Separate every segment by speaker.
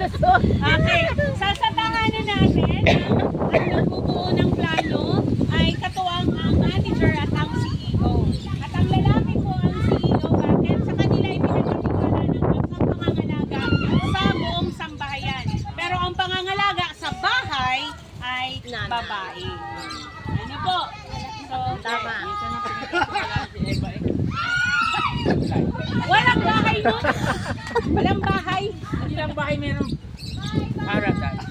Speaker 1: Okay. Sasatanganan natin ang nagbubuo ng plano ay katuwang ang manager at ang CEO. At ang lalaki po ang CEO bakit sa kanila ay pinagkatiwala ng pangangalaga sa buong sambahayan. Pero ang pangangalaga sa bahay ay babae. Ano po? So, tama. Walang bahay no? Walang bahay.
Speaker 2: Ilang bahay meron? Paradise.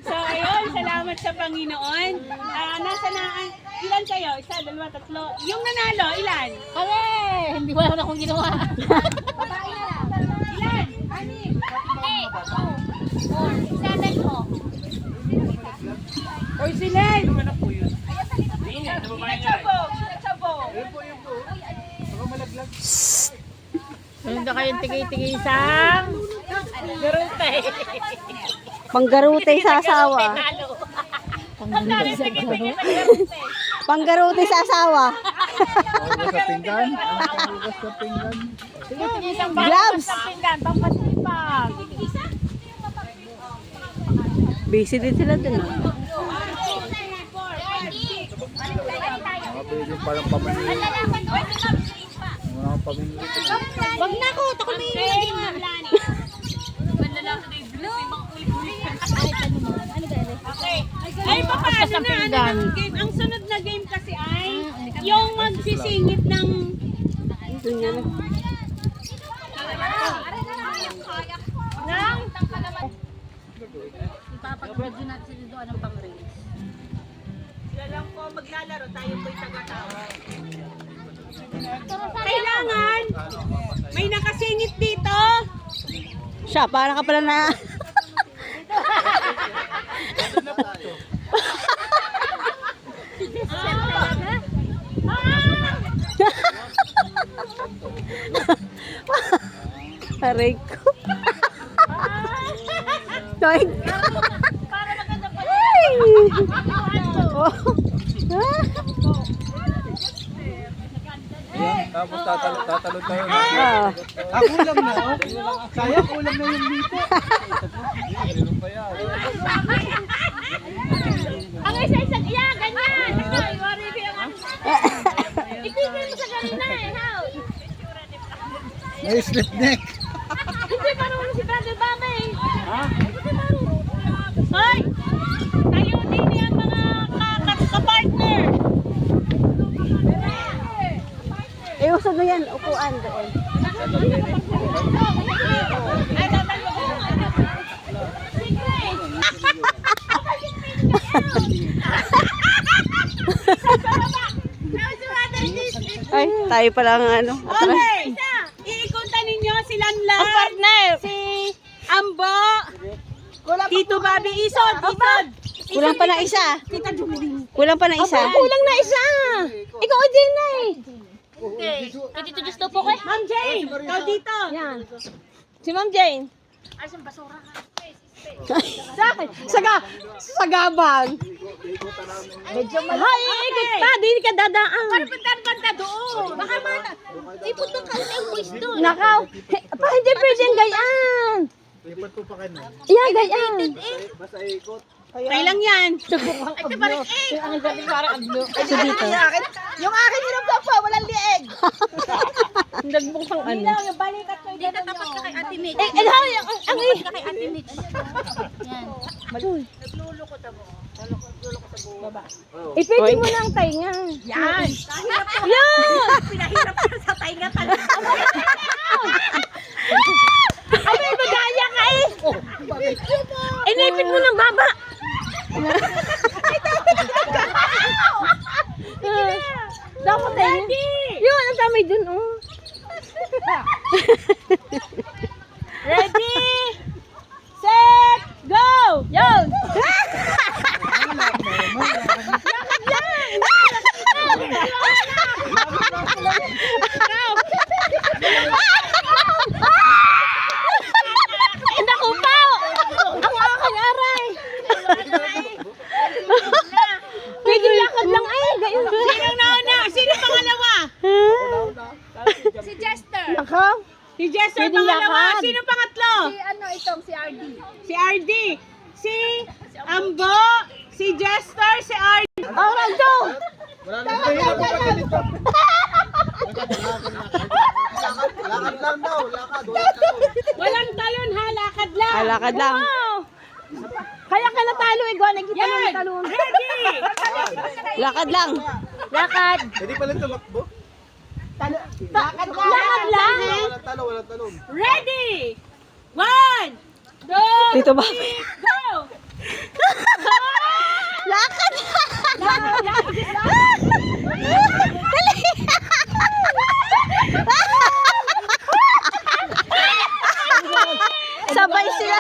Speaker 1: So ayun, salamat sa Panginoon. Nasa na, ilan kayo? Isa, dalawa, tatlo. Yung nanalo, ilan?
Speaker 3: Kami! Hindi wala na akong ginawa.
Speaker 1: Ilan?
Speaker 3: 7 po.
Speaker 1: Oy, silay!
Speaker 2: Ano na po yun?
Speaker 1: Chabo! Chabo!
Speaker 3: Hindi kayong tigay-tigay isang garute.
Speaker 4: Panggarute sa asawa. Panggarute sa asawa.
Speaker 5: Hugas sa pinggan. Hugas sa pinggan.
Speaker 3: Tigay-tigay isang
Speaker 4: Gloves.
Speaker 3: pinggan, pampasipag.
Speaker 4: Busy din sila dun.
Speaker 5: Mga pwede parang pamimili. Mga pamimili.
Speaker 3: Wag na ko, tako na yun.
Speaker 1: Okay. Ay, papaano na? Ano ng game? Ang sunod na game kasi ay yung magsisingit ng...
Speaker 3: Ipapag-review natin dito anong pang-race.
Speaker 1: Sila lang po maglalaro, tayo po'y taga-tawa. Kailangan may nakasingit dito.
Speaker 4: Siya, parang ka pala na... Aray ko. Ay.
Speaker 1: Para maganda pa.
Speaker 4: Oh.
Speaker 5: Yan, tapos tatalon tayo.
Speaker 4: Ah.
Speaker 5: Kulang na. Kaya kulang na yung dito. Meron pa yan.
Speaker 3: Ang isa-isang iya, ganyan. Ay, wari ko yung itigil mo sa ganina eh, how?
Speaker 5: May slip neck.
Speaker 3: Hindi marunong si Brother Bame.
Speaker 1: Hoy! Tayo din yan mga ka-partner.
Speaker 4: Eh, usad na yan. Upuan doon.
Speaker 1: Ay, tatalo.
Speaker 4: Ay, tayo pala ang ano.
Speaker 1: Okay! Iikunta ninyo si Lanlan.
Speaker 4: Ang partner.
Speaker 1: Si Ambo. Tito Bobby Isod. Isod.
Speaker 4: Kulang pa na isa.
Speaker 1: Tita Julie.
Speaker 4: Kulang pa na isa.
Speaker 3: Kulang na isa. Ikaw o din na eh. Okay. Kaya dito just po ko eh.
Speaker 1: Ma'am Jane, ikaw dito.
Speaker 4: Yan. Si Ma'am Jane.
Speaker 3: Ay, siyang basura ka.
Speaker 4: Sagabang.
Speaker 3: Medyo
Speaker 4: Hay, ikot pa. Di ka dadaan.
Speaker 1: Punta doon.
Speaker 3: Baka man, ipunta ka sa quiz doon.
Speaker 4: Nakaw. Pa, hindi pwedeng gayaan.
Speaker 5: Lipat ko pa kayo.
Speaker 4: Yan, gayaan.
Speaker 5: Basta ikot.
Speaker 1: Okay lang yan.
Speaker 3: Ito parang
Speaker 4: Ang galing parang aglo. Ito dito.
Speaker 3: yung akin hinabak pa, walang lieg.
Speaker 4: Ang dagbong pang ano.
Speaker 1: Yung balikat ko.
Speaker 3: Dito tapos ka kay Ate Mitch.
Speaker 4: Eh, ang
Speaker 3: Tapos ka kay Ate Mitch. Yan.
Speaker 1: Nagluloko ta mo. Nagluloko sa buo.
Speaker 4: ipwede mo na ang tainga.
Speaker 1: Yan.
Speaker 4: Yan!
Speaker 1: Pinahirap ka sa tainga talaga.
Speaker 4: Ano, magaya ka eh. Inipit mo ng baba. Dapat tayo. Yun, ang damay dun, oh.
Speaker 1: Ready? Set! Go!
Speaker 4: Yun! Naku pa! Ang aking aray! Pwede lakad lang ay. Gayon.
Speaker 1: Sino nauna? Sino pangalawa?
Speaker 3: Si Jester.
Speaker 4: Nako.
Speaker 1: Si Jester
Speaker 4: Pwede
Speaker 1: pangalawa.
Speaker 4: lakad.
Speaker 1: Sino pangatlo?
Speaker 3: Si ano itong, si RD.
Speaker 1: Si RD. Si Ambo. Si Jester. Si RD.
Speaker 4: Oh, Ranjo!
Speaker 5: Wala nang mahirap pa dito. Lakad lang daw, lakad.
Speaker 1: Walang talon ha. Lakad lang.
Speaker 4: Alakad lang. Kaya ka natalo, Igo. Nakita mo
Speaker 1: Yan.
Speaker 4: natalo.
Speaker 1: Ready.
Speaker 4: Lakad lang. Lakad.
Speaker 5: Hindi pala tumakbo.
Speaker 4: Lakad lang.
Speaker 5: Walang talo, walang talon.
Speaker 1: Ready. 1, 2,
Speaker 4: Dito ba?
Speaker 1: 3, go.
Speaker 4: Lakad Sabay sila.